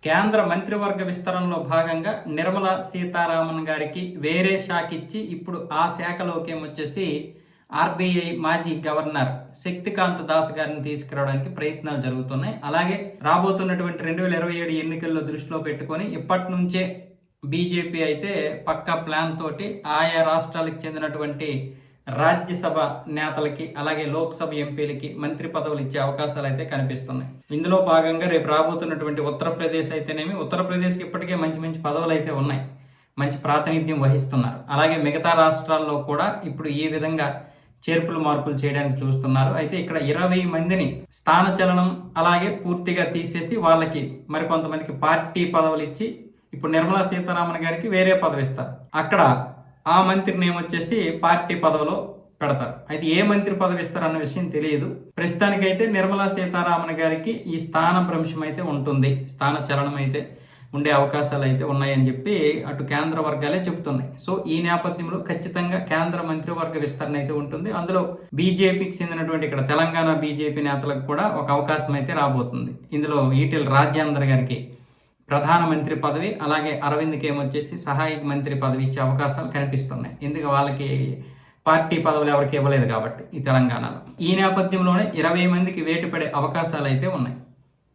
కేంద్ర మంత్రివర్గ విస్తరణలో భాగంగా నిర్మలా సీతారామన్ గారికి వేరే శాఖ ఇచ్చి ఇప్పుడు ఆ శాఖలోకి వచ్చేసి ఆర్బీఐ మాజీ గవర్నర్ శక్తికాంత దాస్ గారిని తీసుకురావడానికి ప్రయత్నాలు జరుగుతున్నాయి. అలాగే రాబోతున్నటువంటి 2027 ఎన్నికల్లో దృష్టిలో పెట్టుకొని ఇప్పటి నుంచే బీజేపీ అయితే పక్కా ప్లాన్ తోటి ఆయా రాష్ట్రాలకు చెందినటువంటి రాజ్యసభ నేతలకి అలాగే లోక్సభ ఎంపీలకి మంత్రి పదవులు ఇచ్చే అవకాశాలు అయితే కనిపిస్తున్నాయి. ఇందులో భాగంగా రేపు రాబోతున్నటువంటి ఉత్తరప్రదేశ్ అయితేనేమి, ఉత్తరప్రదేశ్కి ఇప్పటికే మంచి మంచి పదవులు అయితే ఉన్నాయి, మంచి ప్రాతినిధ్యం వహిస్తున్నారు. అలాగే మిగతా రాష్ట్రాల్లో కూడా ఇప్పుడు ఈ విధంగా చేర్పులు మార్పులు చేయడానికి చూస్తున్నారు. అయితే ఇక్కడ 20 మందిని స్థానచలనం అలాగే పూర్తిగా తీసేసి వాళ్ళకి మరికొంతమందికి పార్టీ పదవులు ఇచ్చి ఇప్పుడు నిర్మలా సీతారామన్ గారికి వేరే పదవి ఇస్తారు. అక్కడ ఆ మంత్రిని ఏమొచ్చేసి పార్టీ పదవిలో పెడతారు. అయితే ఏ మంత్రి పదవి ఇస్తారన్న విషయం తెలియదు. ప్రస్తుతానికైతే నిర్మలా సీతారామన్ గారికి ఈ స్థాన భ్రంశం అయితే ఉంటుంది, స్థాన చలనం అయితే ఉండే అవకాశాలు అయితే ఉన్నాయని చెప్పి అటు కేంద్ర వర్గాలే చెబుతున్నాయి. సో ఈ నేపథ్యంలో ఖచ్చితంగా కేంద్ర మంత్రివర్గ విస్తరణ అయితే ఉంటుంది. అందులో బీజేపీకి చెందినటువంటి ఇక్కడ తెలంగాణ బీజేపీ నేతలకు కూడా ఒక అవకాశం అయితే రాబోతుంది. ఇందులో ఈటెల రాజేందర్ గారికి ప్రధానమంత్రి పదవి, అలాగే అరవింద్కి ఏమొచ్చేసి సహాయక మంత్రి పదవి ఇచ్చే అవకాశాలు కనిపిస్తున్నాయి. ఎందుకు వాళ్ళకి పార్టీ పదవులు ఎవరికి ఇవ్వలేదు కాబట్టి ఈ తెలంగాణలో. ఈ నేపథ్యంలోనే 20 మందికి వేటు పడే అవకాశాలు అయితే ఉన్నాయి.